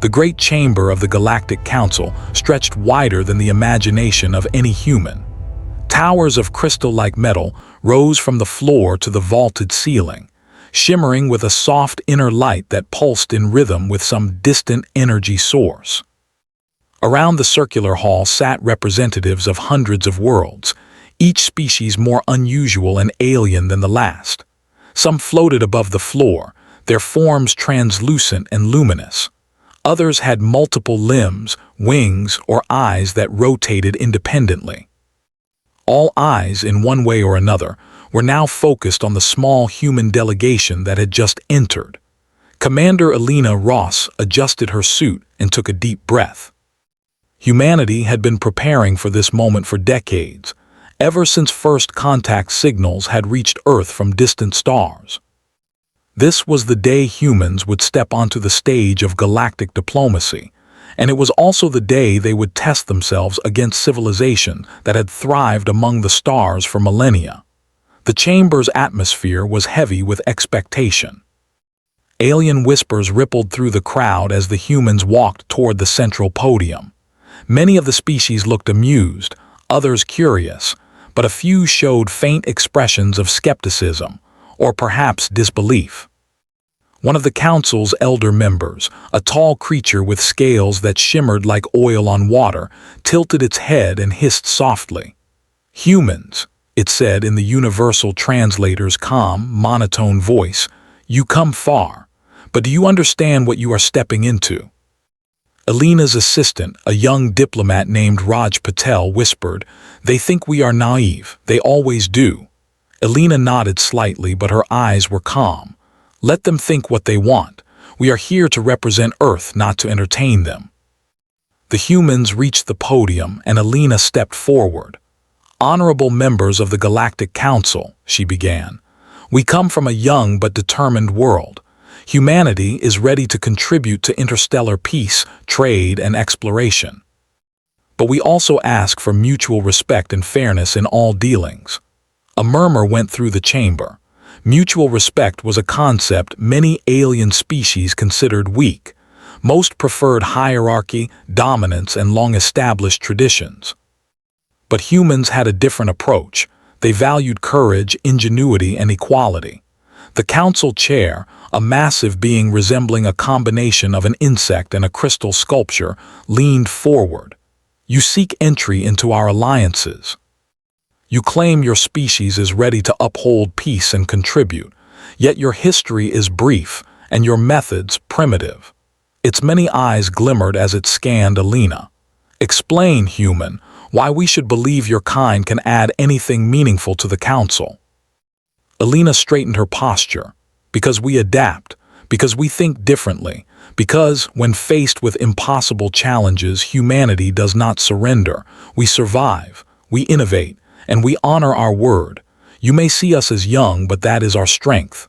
The great chamber of the Galactic Council stretched wider than the imagination of any human. Towers of crystal-like metal rose from the floor to the vaulted ceiling, shimmering with a soft inner light that pulsed in rhythm with some distant energy source. Around the circular hall sat representatives of hundreds of worlds, each species more unusual and alien than the last. Some floated above the floor, their forms translucent and luminous. Others had multiple limbs, wings, or eyes that rotated independently. All eyes, in one way or another, were now focused on the small human delegation that had just entered. Commander Alina Ross adjusted her suit and took a deep breath. Humanity had been preparing for this moment for decades, ever since first contact signals had reached Earth from distant stars. This was the day humans would step onto the stage of galactic diplomacy, and it was also the day they would test themselves against civilization that had thrived among the stars for millennia. The chamber's atmosphere was heavy with expectation. Alien whispers rippled through the crowd as the humans walked toward the central podium. Many of the species looked amused, others curious, but a few showed faint expressions of skepticism, or perhaps disbelief. One of the council's elder members, a tall creature with scales that shimmered like oil on water, tilted its head and hissed softly. "Humans," it said in the universal translator's calm, monotone voice, "you come far, but do you understand what you are stepping into?" Alina's assistant, a young diplomat named Raj Patel, whispered, "They think we are naive. They always do." Alina nodded slightly, but her eyes were calm. "Let them think what they want. We are here to represent Earth, not to entertain them." The humans reached the podium, and Alina stepped forward. "Honorable members of the Galactic Council," she began, "we come from a young but determined world. Humanity is ready to contribute to interstellar peace, trade, and exploration. But we also ask for mutual respect and fairness in all dealings." A murmur went through the chamber. Mutual respect was a concept many alien species considered weak. Most preferred hierarchy, dominance, and long-established traditions. But humans had a different approach. They valued courage, ingenuity, and equality. The council chair, a massive being resembling a combination of an insect and a crystal sculpture, leaned forward. "You seek entry into our alliances. You claim your species is ready to uphold peace and contribute, yet your history is brief and your methods primitive." Its many eyes glimmered as it scanned Alina. "Explain, human, why we should believe your kind can add anything meaningful to the council." Alina straightened her posture. "Because we adapt, because we think differently, because, when faced with impossible challenges, humanity does not surrender. We survive, we innovate, and we honor our word. You may see us as young, but that is our strength."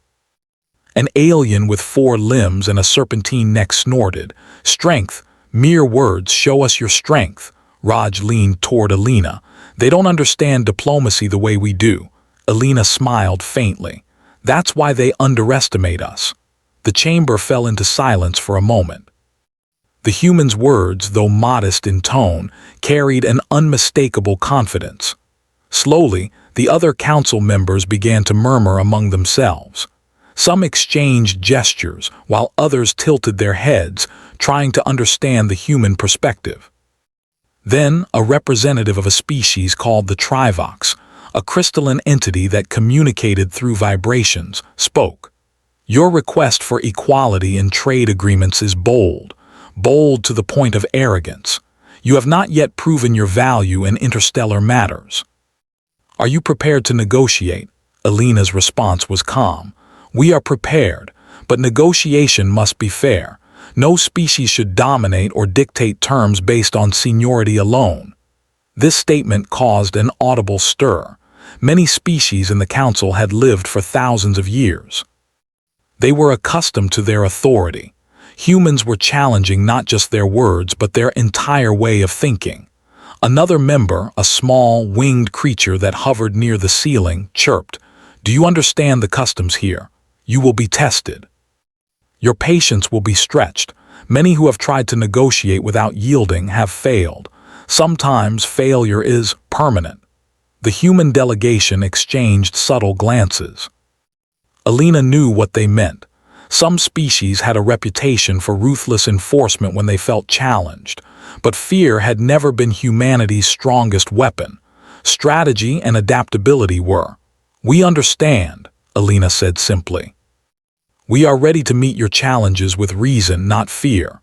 An alien with 4 limbs and a serpentine neck snorted. "Strength, mere words, show us your strength." Raj leaned toward Alina. "They don't understand diplomacy the way we do." Alina smiled faintly. "That's why they underestimate us." The chamber fell into silence for a moment. The human's words, though modest in tone, carried an unmistakable confidence. Slowly, the other council members began to murmur among themselves. Some exchanged gestures, while others tilted their heads, trying to understand the human perspective. Then, a representative of a species called the Trivox, a crystalline entity that communicated through vibrations, spoke. "Your request for equality in trade agreements is bold, bold to the point of arrogance. You have not yet proven your value in interstellar matters. Are you prepared to negotiate?" Alina's response was calm. "We are prepared, but negotiation must be fair. No species should dominate or dictate terms based on seniority alone." This statement caused an audible stir. Many species in the council had lived for thousands of years. They were accustomed to their authority. Humans were challenging not just their words, but their entire way of thinking. Another member, a small, winged creature that hovered near the ceiling, chirped, "Do you understand the customs here? You will be tested. Your patience will be stretched. Many who have tried to negotiate without yielding have failed. Sometimes failure is permanent. The human delegation exchanged subtle glances. Alina knew what they meant. Some species had a reputation for ruthless enforcement when they felt challenged, but fear had never been humanity's strongest weapon. Strategy and adaptability were. "We understand," Alina said simply. "We are ready to meet your challenges with reason, not fear."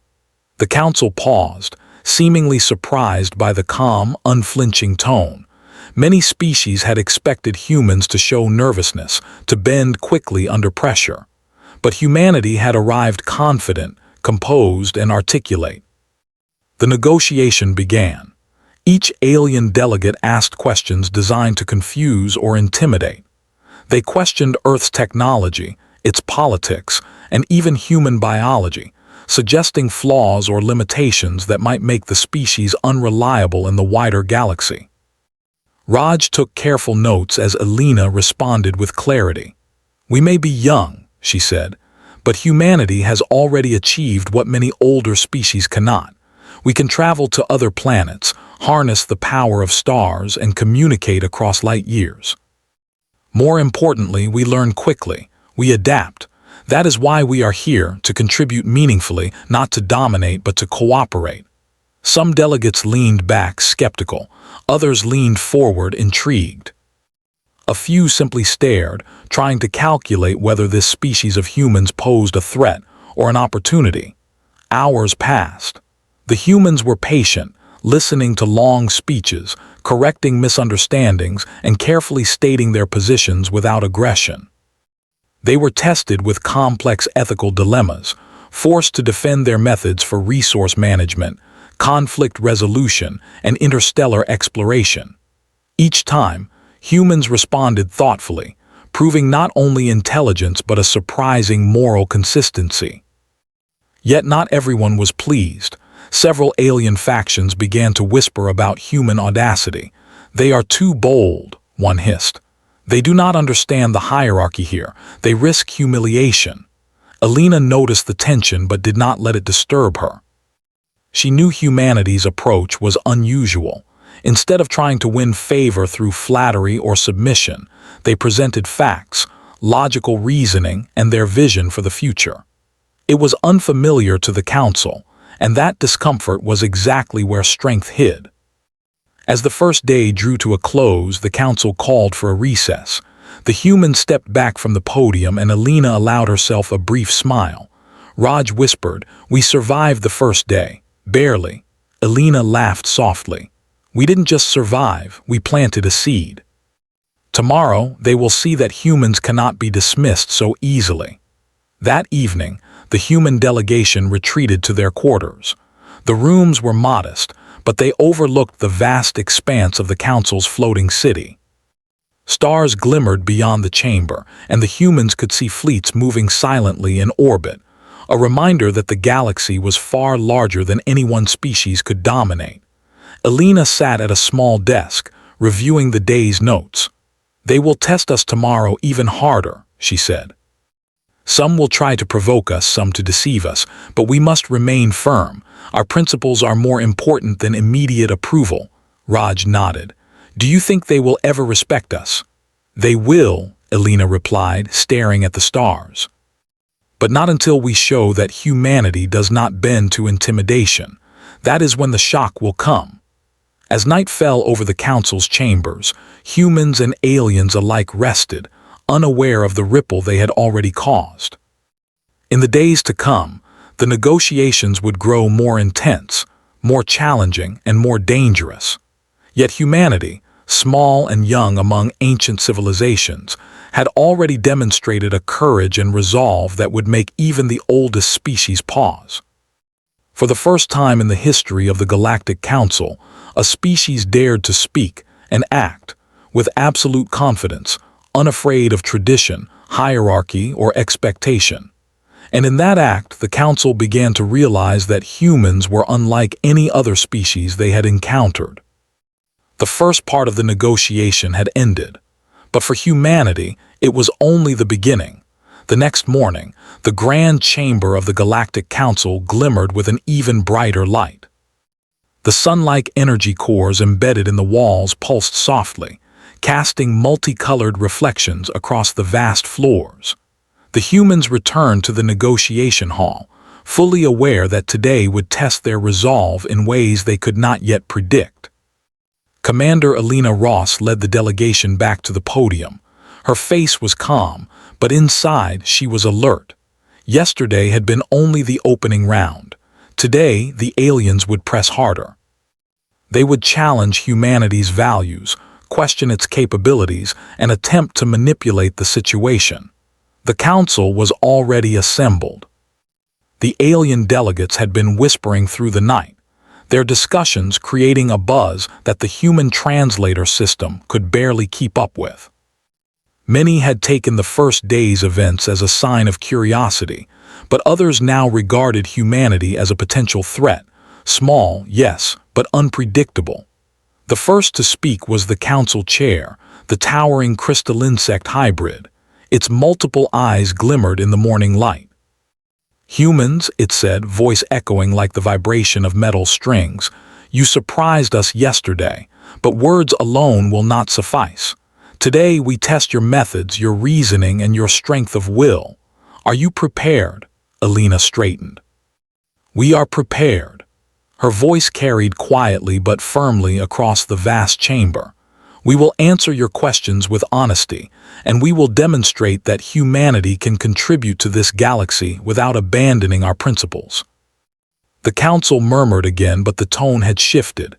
The council paused, seemingly surprised by the calm, unflinching tone. Many species had expected humans to show nervousness, to bend quickly under pressure. But humanity had arrived confident, composed, and articulate. The negotiation began. Each alien delegate asked questions designed to confuse or intimidate. They questioned Earth's technology, its politics, and even human biology, suggesting flaws or limitations that might make the species unreliable in the wider galaxy. Raj took careful notes as Alina responded with clarity. "We may be young," she said, "but humanity has already achieved what many older species cannot. We can travel to other planets, harness the power of stars, and communicate across light years. More importantly, we learn quickly. We adapt. That is why we are here, to contribute meaningfully, not to dominate but to cooperate." Some delegates leaned back, skeptical. Others leaned forward, intrigued. A few simply stared, trying to calculate whether this species of humans posed a threat or an opportunity. Hours passed. The humans were patient, listening to long speeches, correcting misunderstandings, and carefully stating their positions without aggression. They were tested with complex ethical dilemmas, forced to defend their methods for resource management, conflict resolution, and interstellar exploration. Each time, humans responded thoughtfully, proving not only intelligence but a surprising moral consistency. Yet not everyone was pleased. Several alien factions began to whisper about human audacity. "They are too bold," one hissed. "They do not understand the hierarchy here. They risk humiliation." Alina noticed the tension but did not let it disturb her. She knew humanity's approach was unusual. Instead of trying to win favor through flattery or submission, they presented facts, logical reasoning, and their vision for the future. It was unfamiliar to the council, and that discomfort was exactly where strength hid. As the first day drew to a close, the council called for a recess. The humans stepped back from the podium and Alina allowed herself a brief smile. Raj whispered, "We survived the first day." "Barely." Alina laughed softly. "We didn't just survive, we planted a seed. Tomorrow, they will see that humans cannot be dismissed so easily." That evening, the human delegation retreated to their quarters. The rooms were modest, but they overlooked the vast expanse of the council's floating city. Stars glimmered beyond the chamber, and the humans could see fleets moving silently in orbit, a reminder that the galaxy was far larger than any one species could dominate. Alina sat at a small desk, reviewing the day's notes. "They will test us tomorrow even harder," she said. "Some will try to provoke us, some to deceive us, but we must remain firm. Our principles are more important than immediate approval." Raj nodded. "Do you think they will ever respect us?" "They will," Alina replied, staring at the stars. "But not until we show that humanity does not bend to intimidation. That is when the shock will come." As night fell over the council's chambers, humans and aliens alike rested, unaware of the ripple they had already caused. In the days to come, the negotiations would grow more intense, more challenging, and more dangerous. Yet humanity, small and young among ancient civilizations, had already demonstrated a courage and resolve that would make even the oldest species pause. For the first time in the history of the Galactic Council, a species dared to speak and act with absolute confidence, unafraid of tradition, hierarchy, or expectation. And in that act, the Council began to realize that humans were unlike any other species they had encountered. The first part of the negotiation had ended, but for humanity, it was only the beginning. The next morning, the grand chamber of the Galactic Council glimmered with an even brighter light. The sun-like energy cores embedded in the walls pulsed softly, casting multicolored reflections across the vast floors. The humans returned to the negotiation hall, fully aware that today would test their resolve in ways they could not yet predict. Commander Alina Ross led the delegation back to the podium. Her face was calm, but inside she was alert. Yesterday had been only the opening round. Today, the aliens would press harder. They would challenge humanity's values, question its capabilities, and attempt to manipulate the situation. The council was already assembled. The alien delegates had been whispering through the night, their discussions creating a buzz that the human translator system could barely keep up with. Many had taken the first day's events as a sign of curiosity, but others now regarded humanity as a potential threat, small, yes, but unpredictable. The first to speak was the council chair, the towering crystal insect hybrid. Its multiple eyes glimmered in the morning light. "Humans," it said, voice echoing like the vibration of metal strings, "you surprised us yesterday, but words alone will not suffice. Today we test your methods, your reasoning, and your strength of will. Are you prepared?" Alina straightened. "We are prepared." Her voice carried quietly but firmly across the vast chamber. "We will answer your questions with honesty, and we will demonstrate that humanity can contribute to this galaxy without abandoning our principles." The council murmured again, but the tone had shifted.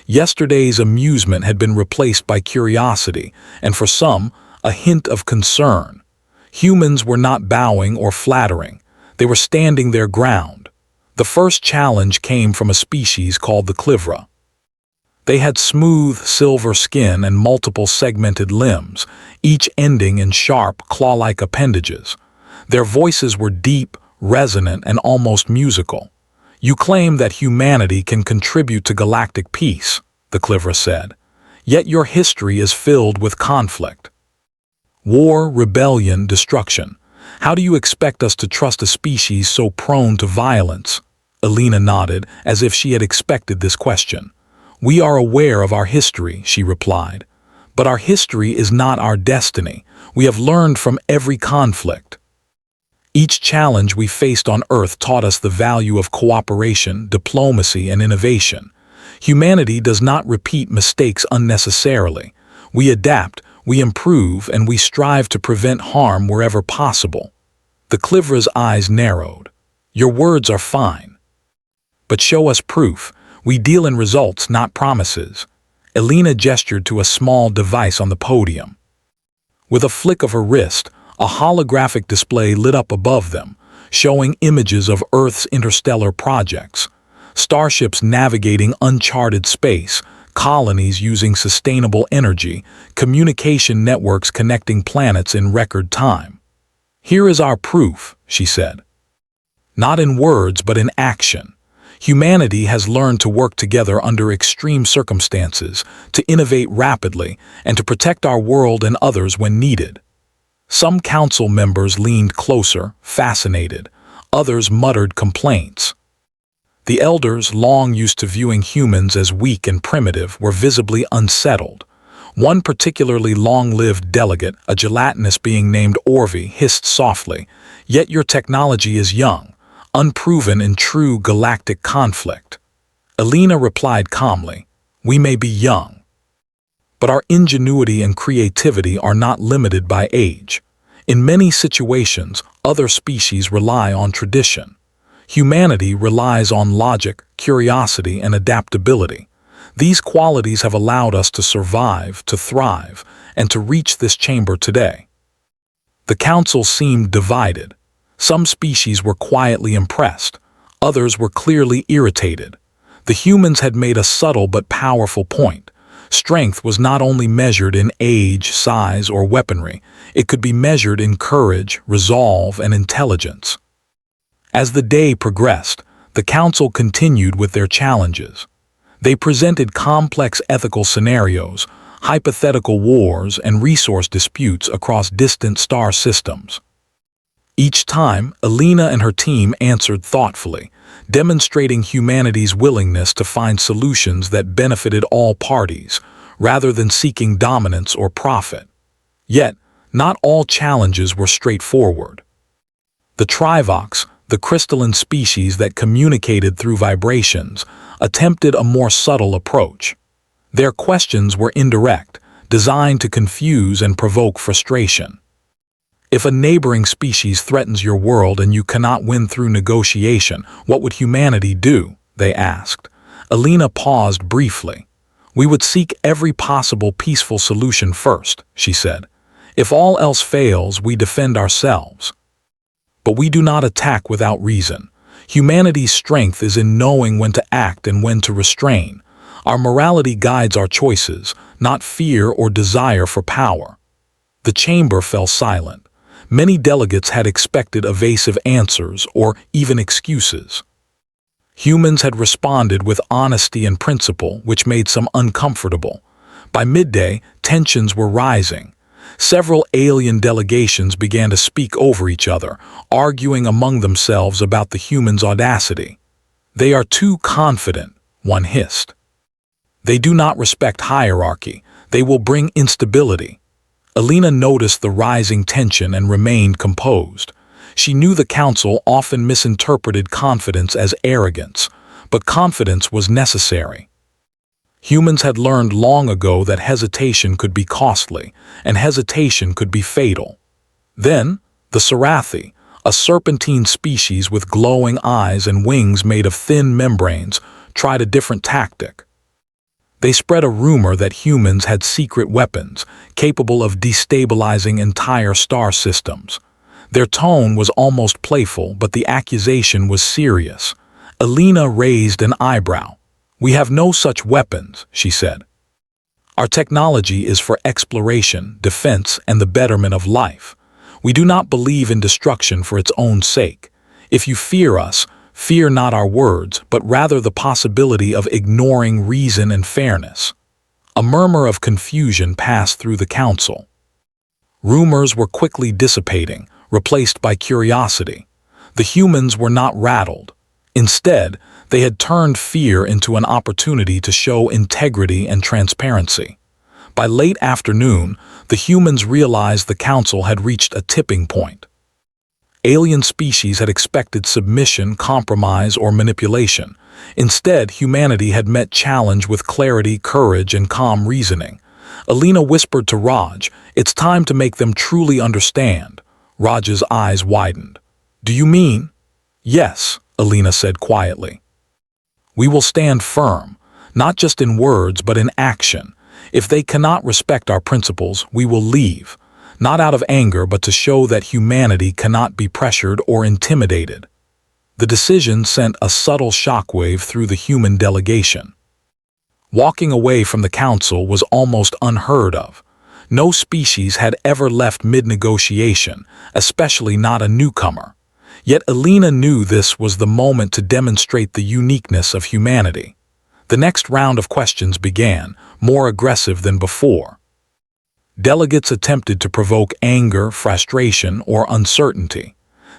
Yesterday's amusement had been replaced by curiosity, and for some, a hint of concern. Humans were not bowing or flattering. They were standing their ground. The first challenge came from a species called the Clivra. They had smooth, silver skin and multiple segmented limbs, each ending in sharp, claw-like appendages. Their voices were deep, resonant, and almost musical. "You claim that humanity can contribute to galactic peace," the Clivra said. "Yet your history is filled with conflict. War, rebellion, destruction. How do you expect us to trust a species so prone to violence?" Alina nodded, as if she had expected this question. "We are aware of our history," she replied. "But our history is not our destiny. We have learned from every conflict. Each challenge we faced on Earth taught us the value of cooperation, diplomacy, and innovation. Humanity does not repeat mistakes unnecessarily. We adapt, we improve, and we strive to prevent harm wherever possible." The Clivra's eyes narrowed. "Your words are fine. But show us proof. We deal in results, not promises." Alina gestured to a small device on the podium. With a flick of her wrist, a holographic display lit up above them, showing images of Earth's interstellar projects. Starships navigating uncharted space, colonies using sustainable energy, communication networks connecting planets in record time. "Here is our proof," she said. "Not in words, but in action. Humanity has learned to work together under extreme circumstances, to innovate rapidly, and to protect our world and others when needed." Some council members leaned closer, fascinated. Others muttered complaints. The elders, long used to viewing humans as weak and primitive, were visibly unsettled. One particularly long-lived delegate, a gelatinous being named Orvi, hissed softly, "Yet your technology is young, unproven in true galactic conflict." Alina replied calmly, "We may be young, but our ingenuity and creativity are not limited by age. In many situations, other species rely on tradition. Humanity relies on logic, curiosity, and adaptability. These qualities have allowed us to survive, to thrive, and to reach this chamber today." The council seemed divided. Some species were quietly impressed. Others were clearly irritated. The humans had made a subtle but powerful point. Strength was not only measured in age, size, or weaponry. It could be measured in courage, resolve, and intelligence. As the day progressed, the council continued with their challenges. They presented complex ethical scenarios, hypothetical wars, and resource disputes across distant star systems. Each time, Alina and her team answered thoughtfully, demonstrating humanity's willingness to find solutions that benefited all parties, rather than seeking dominance or profit. Yet, not all challenges were straightforward. The Trivox, the crystalline species that communicated through vibrations, attempted a more subtle approach. Their questions were indirect, designed to confuse and provoke frustration. If a neighboring species threatens your world and you cannot win through negotiation, what would humanity do? They asked. Alina paused briefly. We would seek every possible peaceful solution first, she said. If all else fails, we defend ourselves. But we do not attack without reason. Humanity's strength is in knowing when to act and when to restrain. Our morality guides our choices, not fear or desire for power. The chamber fell silent. Many delegates had expected evasive answers or even excuses. Humans had responded with honesty and principle, which made some uncomfortable. By midday, tensions were rising. Several alien delegations began to speak over each other, arguing among themselves about the humans' audacity. They are too confident, one hissed. They do not respect hierarchy. They will bring instability. Alina noticed the rising tension and remained composed. She knew the council often misinterpreted confidence as arrogance, but confidence was necessary. Humans had learned long ago that hesitation could be costly, and hesitation could be fatal. Then, the Sarathi, a serpentine species with glowing eyes and wings made of thin membranes, tried a different tactic. They spread a rumor that humans had secret weapons, capable of destabilizing entire star systems. Their tone was almost playful, but the accusation was serious. Alina raised an eyebrow. We have no such weapons, she said. Our technology is for exploration, defense, and the betterment of life. We do not believe in destruction for its own sake. If you fear us, fear not our words, but rather the possibility of ignoring reason and fairness. A murmur of confusion passed through the council. Rumors were quickly dissipating, replaced by curiosity. The humans were not rattled. Instead, they had turned fear into an opportunity to show integrity and transparency. By late afternoon, the humans realized the council had reached a tipping point. Alien species had expected submission, compromise, or manipulation. Instead, humanity had met challenge with clarity, courage, and calm reasoning. Alina whispered to Raj, "It's time to make them truly understand." Raj's eyes widened. "Do you mean?" "Yes," Alina said quietly. "We will stand firm, not just in words but in action. If they cannot respect our principles, we will leave. Not out of anger, but to show that humanity cannot be pressured or intimidated." The decision sent a subtle shockwave through the human delegation. Walking away from the council was almost unheard of. No species had ever left mid-negotiation, especially not a newcomer. Yet Alina knew this was the moment to demonstrate the uniqueness of humanity. The next round of questions began, more aggressive than before. Delegates attempted to provoke anger, frustration, or uncertainty.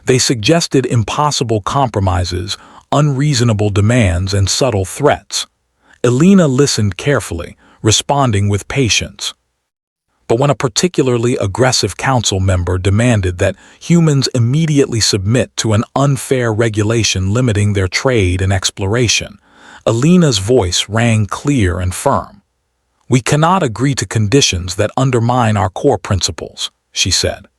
They suggested impossible compromises, unreasonable demands, and subtle threats. Alina listened carefully, responding with patience. But when a particularly aggressive council member demanded that humans immediately submit to an unfair regulation limiting their trade and exploration, Alina's voice rang clear and firm. "We cannot agree to conditions that undermine our core principles," she said.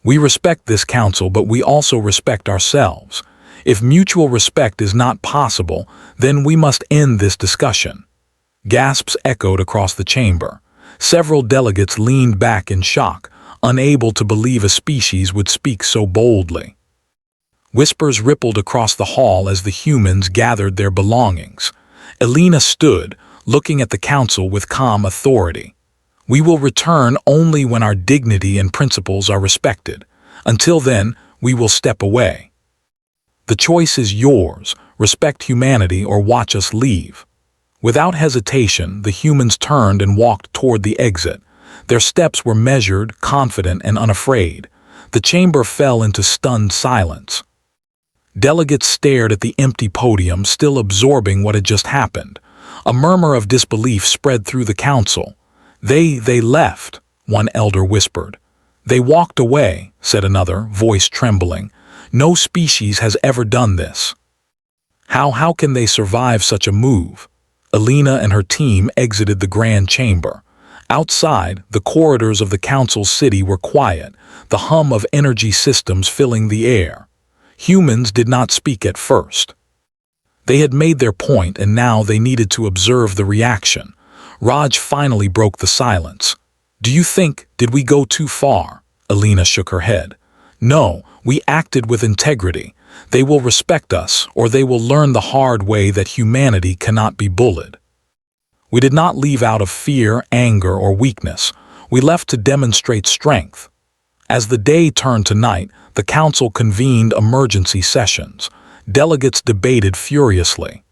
"We respect this council, but we also respect ourselves. If mutual respect is not possible, then we must end this discussion." Gasps echoed across the chamber. Several delegates leaned back in shock, unable to believe a species would speak so boldly. Whispers rippled across the hall as the humans gathered their belongings. Alina stood, looking at the council with calm authority. "We will return only when our dignity and principles are respected. Until then, we will step away. The choice is yours: respect humanity or watch us leave." Without hesitation, the humans turned and walked toward the exit. Their steps were measured, confident, and unafraid. The chamber fell into stunned silence. Delegates stared at the empty podium, still absorbing what had just happened. A murmur of disbelief spread through the council. They left, one elder whispered. They walked away, said another, voice trembling. No species has ever done this. How can they survive such a move? Alina and her team exited the grand chamber. Outside, the corridors of the council city were quiet, the hum of energy systems filling the air. Humans did not speak at first. They had made their point and now they needed to observe the reaction. Raj finally broke the silence. "Do you think, did we go too far?" Alina shook her head. "No, we acted with integrity. They will respect us, or they will learn the hard way that humanity cannot be bullied. We did not leave out of fear, anger, or weakness. We left to demonstrate strength." As the day turned to night, the council convened emergency sessions. Delegates debated furiously.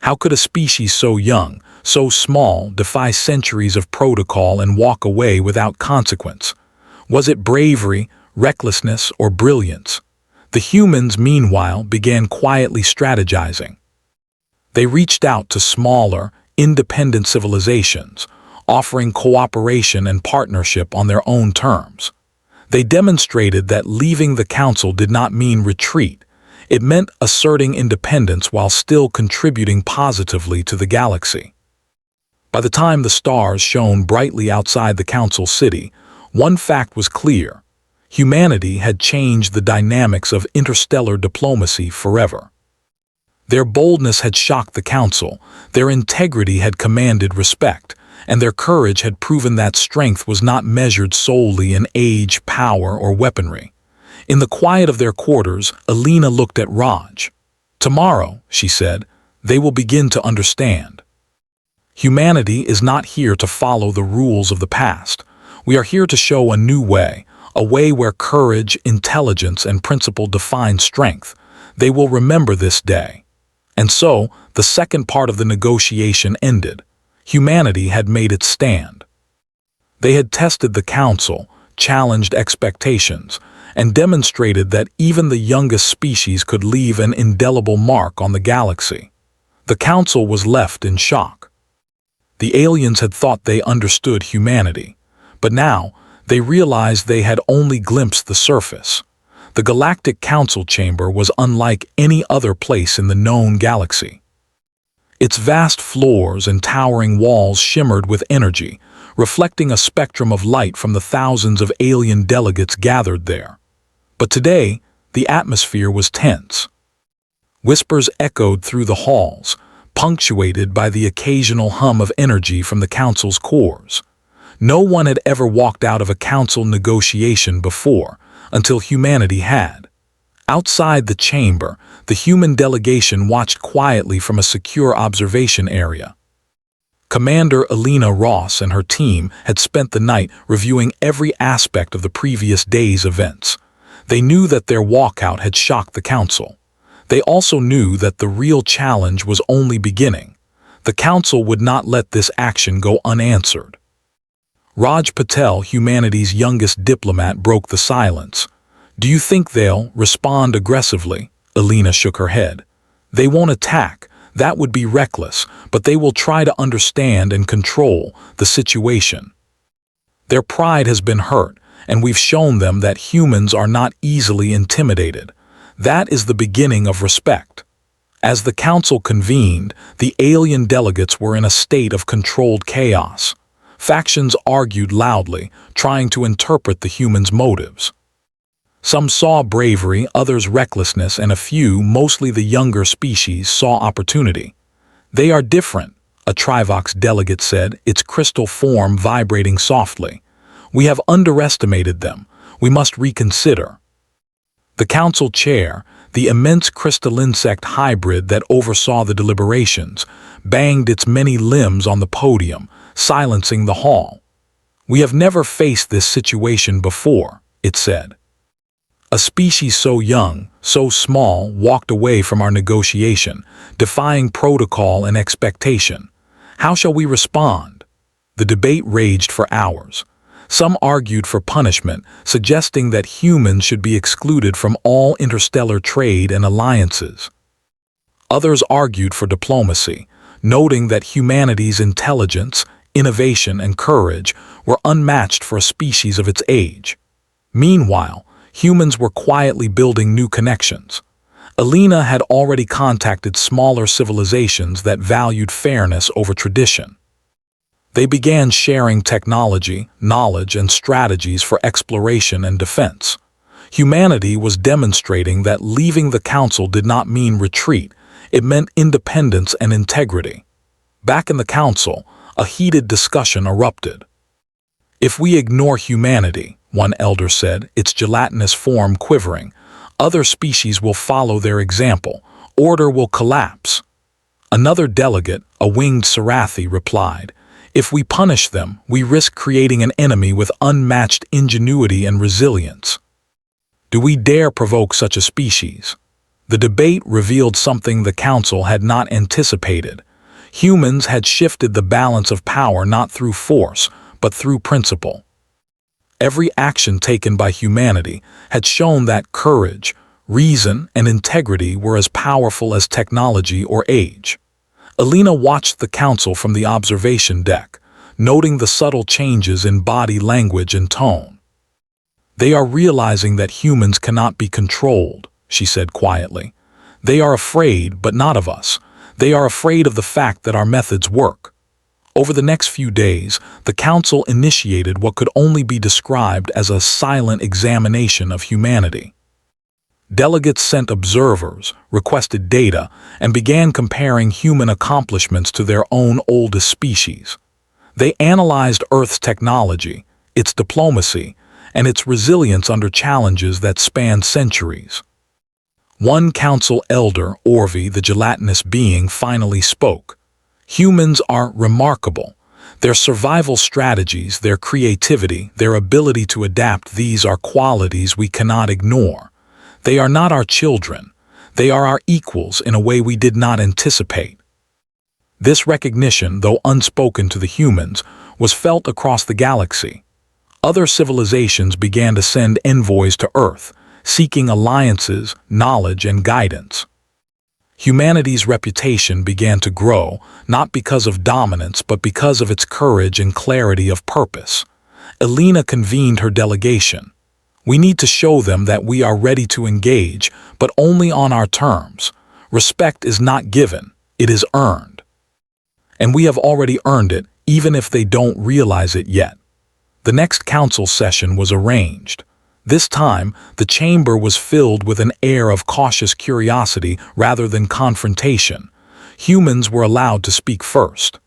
How could a species so young, so small, defy centuries of protocol and walk away without consequence? Was it bravery, recklessness, or brilliance? The humans, meanwhile, began quietly strategizing. They reached out to smaller, independent civilizations, offering cooperation and partnership on their own terms. They demonstrated that leaving the council did not mean retreat. It meant asserting independence while still contributing positively to the galaxy. By the time the stars shone brightly outside the council city, one fact was clear. Humanity had changed the dynamics of interstellar diplomacy forever. Their boldness had shocked the council, their integrity had commanded respect, and their courage had proven that strength was not measured solely in age, power, or weaponry. In the quiet of their quarters, Alina looked at Raj. "Tomorrow," she said, "they will begin to understand. Humanity is not here to follow the rules of the past. We are here to show a new way, a way where courage, intelligence, and principle define strength. They will remember this day." And so, the second part of the negotiation ended. Humanity had made its stand. They had tested the council, challenged expectations, and demonstrated that even the youngest species could leave an indelible mark on the galaxy. The council was left in shock. The aliens had thought they understood humanity, but now they realized they had only glimpsed the surface. The Galactic Council chamber was unlike any other place in the known galaxy. Its vast floors and towering walls shimmered with energy, reflecting a spectrum of light from the thousands of alien delegates gathered there. But today, the atmosphere was tense. Whispers echoed through the halls, punctuated by the occasional hum of energy from the council's cores. No one had ever walked out of a council negotiation before, until humanity had. Outside the chamber, the human delegation watched quietly from a secure observation area. Commander Alina Ross and her team had spent the night reviewing every aspect of the previous day's events. They knew that their walkout had shocked the council. They also knew that the real challenge was only beginning. The council would not let this action go unanswered. Raj Patel, humanity's youngest diplomat, broke the silence. "Do you think they'll respond aggressively?" Alina shook her head. "They won't attack. That would be reckless, but they will try to understand and control the situation. Their pride has been hurt, and we've shown them that humans are not easily intimidated. That is the beginning of respect." As the council convened, the alien delegates were in a state of controlled chaos. Factions argued loudly, trying to interpret the humans' motives. Some saw bravery, others recklessness, and a few, mostly the younger species, saw opportunity. "They are different," a Trivox delegate said, its crystal form vibrating softly. "We have underestimated them. We must reconsider." The council chair, the immense crystal insect hybrid that oversaw the deliberations, banged its many limbs on the podium, silencing the hall. "We have never faced this situation before," it said. "A species so young, so small, walked away from our negotiation, defying protocol and expectation. How shall we respond?" The debate raged for hours. Some argued for punishment, suggesting that humans should be excluded from all interstellar trade and alliances. Others argued for diplomacy, noting that humanity's intelligence, innovation, and courage were unmatched for a species of its age. Meanwhile, humans were quietly building new connections. Alina had already contacted smaller civilizations that valued fairness over tradition. They began sharing technology, knowledge, and strategies for exploration and defense. Humanity was demonstrating that leaving the Council did not mean retreat, it meant independence and integrity. Back in the Council, a heated discussion erupted. "If we ignore humanity," one elder said, its gelatinous form quivering, "other species will follow their example. Order will collapse." Another delegate, a winged Sarathi, replied, "If we punish them, we risk creating an enemy with unmatched ingenuity and resilience. Do we dare provoke such a species?" The debate revealed something the Council had not anticipated. Humans had shifted the balance of power not through force, but through principle. Every action taken by humanity had shown that courage, reason, and integrity were as powerful as technology or age. Alina watched the Council from the observation deck, noting the subtle changes in body language and tone. "They are realizing that humans cannot be controlled," she said quietly. "They are afraid, but not of us. They are afraid of the fact that our methods work." Over the next few days, the Council initiated what could only be described as a silent examination of humanity. Delegates sent observers, requested data, and began comparing human accomplishments to their own oldest species. They analyzed Earth's technology, its diplomacy, and its resilience under challenges that spanned centuries. One Council elder, Orvi, the gelatinous being, finally spoke. "Humans are remarkable. Their survival strategies, their creativity, their ability to adapt, these are qualities we cannot ignore. They are not our children. They are our equals in a way we did not anticipate." This recognition, though unspoken to the humans, was felt across the galaxy. Other civilizations began to send envoys to Earth, seeking alliances, knowledge, and guidance. Humanity's reputation began to grow, not because of dominance, but because of its courage and clarity of purpose. Alina convened her delegation. "We need to show them that we are ready to engage, but only on our terms. Respect is not given, it is earned. And we have already earned it, even if they don't realize it yet." The next Council session was arranged. This time, the chamber was filled with an air of cautious curiosity rather than confrontation. Humans were allowed to speak first.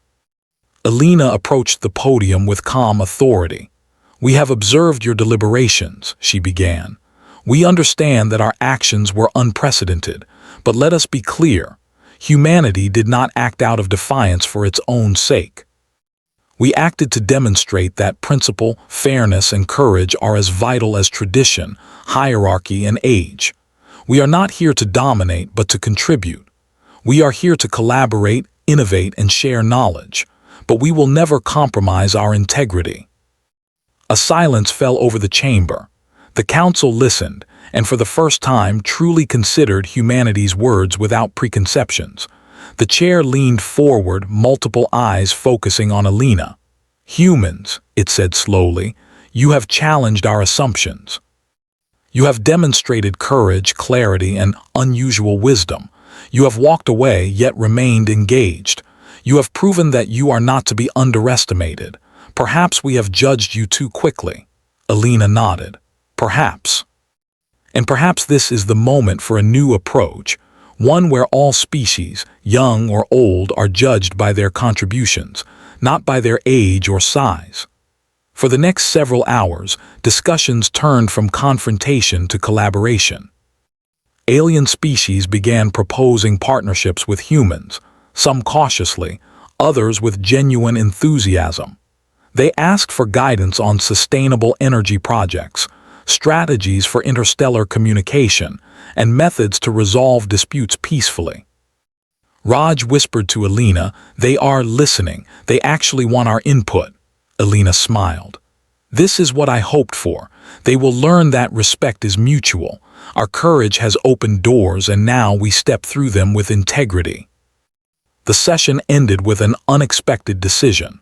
Alina approached the podium with calm authority. "We have observed your deliberations," she began. "We understand that our actions were unprecedented, but let us be clear. Humanity did not act out of defiance for its own sake. We acted to demonstrate that principle, fairness, and courage are as vital as tradition, hierarchy, and age. We are not here to dominate, but to contribute. We are here to collaborate, innovate, and share knowledge, but we will never compromise our integrity." A silence fell over the chamber. The Council listened, and for the first time truly considered humanity's words without preconceptions. The chair leaned forward, multiple eyes focusing on Alina. "Humans," it said slowly, "you have challenged our assumptions. You have demonstrated courage, clarity, and unusual wisdom. You have walked away, yet remained engaged. You have proven that you are not to be underestimated. Perhaps we have judged you too quickly." Alina nodded. "Perhaps. And perhaps this is the moment for a new approach, one where all species, young or old, are judged by their contributions, not by their age or size." For the next several hours, discussions turned from confrontation to collaboration. Alien species began proposing partnerships with humans, some cautiously, others with genuine enthusiasm. They asked for guidance on sustainable energy projects, strategies for interstellar communication, and methods to resolve disputes peacefully. Raj whispered to Alina, "They are listening. They actually want our input." Alina smiled. This is what I hoped for. They will learn that respect is mutual. Our courage has opened doors, and now we step through them with integrity." The session ended with an unexpected decision.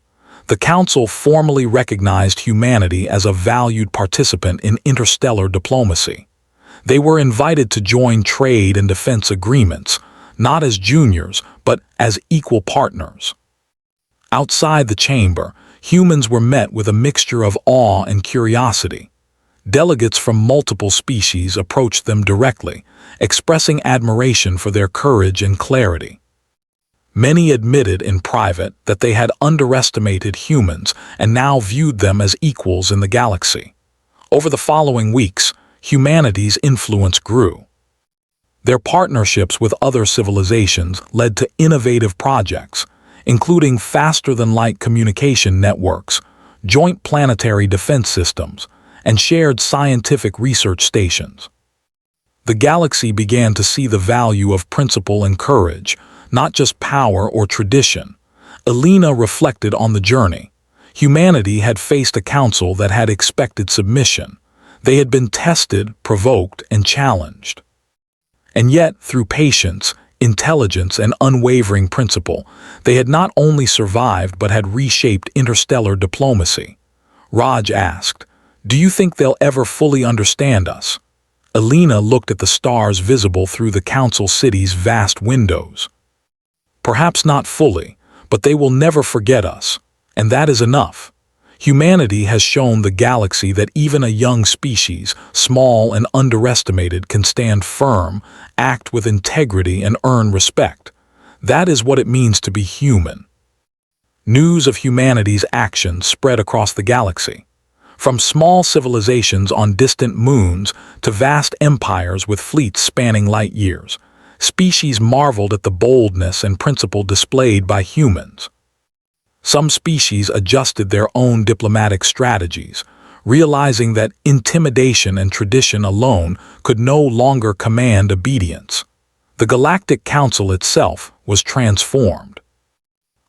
The Council formally recognized humanity as a valued participant in interstellar diplomacy. They were invited to join trade and defense agreements, not as juniors, but as equal partners. Outside the chamber, humans were met with a mixture of awe and curiosity. Delegates from multiple species approached them directly, expressing admiration for their courage and clarity. Many admitted in private that they had underestimated humans and now viewed them as equals in the galaxy. Over the following weeks, humanity's influence grew. Their partnerships with other civilizations led to innovative projects, including faster-than-light communication networks, joint planetary defense systems, and shared scientific research stations. The galaxy began to see the value of principle and courage, not just power or tradition. Elena reflected on the journey. Humanity had faced a council that had expected submission. They had been tested, provoked, and challenged. And yet, through patience, intelligence, and unwavering principle, they had not only survived but had reshaped interstellar diplomacy. Raj asked, "Do you think they'll ever fully understand us?" Elena looked at the stars visible through the council city's vast windows. "Perhaps not fully, but they will never forget us, and that is enough. Humanity has shown the galaxy that even a young species, small and underestimated, can stand firm, act with integrity, and earn respect. That is what it means to be human." News of humanity's actions spread across the galaxy. From small civilizations on distant moons to vast empires with fleets spanning light years, species marveled at the boldness and principle displayed by humans. Some species adjusted their own diplomatic strategies, realizing that intimidation and tradition alone could no longer command obedience. The Galactic Council itself was transformed.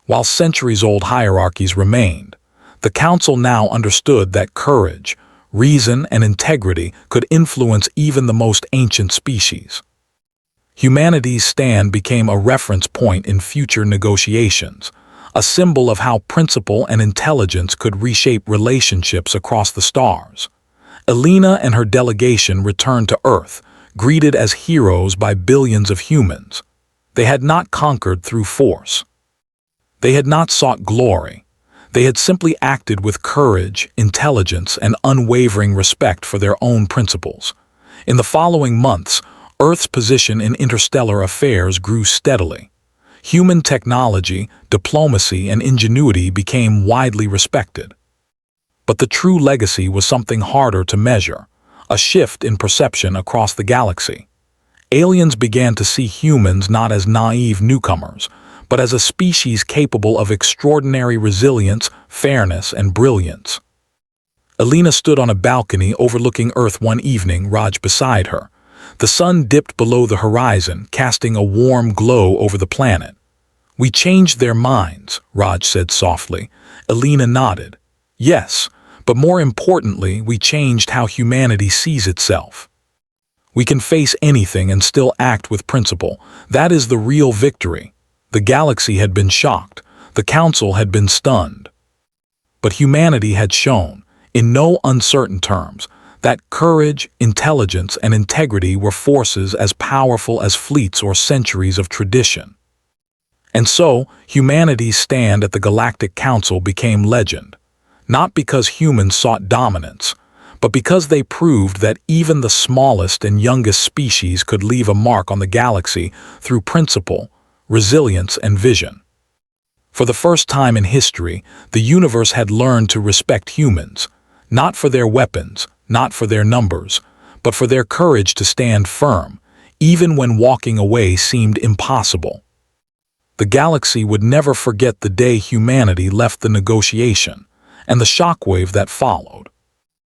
While centuries-old hierarchies remained, the Council now understood that courage, reason, and integrity could influence even the most ancient species. Humanity's stand became a reference point in future negotiations, a symbol of how principle and intelligence could reshape relationships across the stars. Elena and her delegation returned to Earth, greeted as heroes by billions of humans. They had not conquered through force. They had not sought glory. They had simply acted with courage, intelligence, and unwavering respect for their own principles. In the following months, Earth's position in interstellar affairs grew steadily. Human technology, diplomacy, and ingenuity became widely respected. But the true legacy was something harder to measure, a shift in perception across the galaxy. Aliens began to see humans not as naive newcomers, but as a species capable of extraordinary resilience, fairness, and brilliance. Elena stood on a balcony overlooking Earth one evening, Raj beside her. The sun dipped below the horizon, casting a warm glow over the planet. "We changed their minds," Raj said softly. Elena nodded. "Yes, but more importantly, we changed how humanity sees itself. We can face anything and still act with principle. That is the real victory." The galaxy had been shocked. The Council had been stunned. But humanity had shown, in no uncertain terms, that courage, intelligence, and integrity were forces as powerful as fleets or centuries of tradition. And so, humanity's stand at the Galactic Council became legend, not because humans sought dominance, but because they proved that even the smallest and youngest species could leave a mark on the galaxy through principle, resilience, and vision. For the first time in history, the universe had learned to respect humans, not for their weapons, not for their numbers, but for their courage to stand firm, even when walking away seemed impossible. The galaxy would never forget the day humanity left the negotiation, and the shockwave that followed.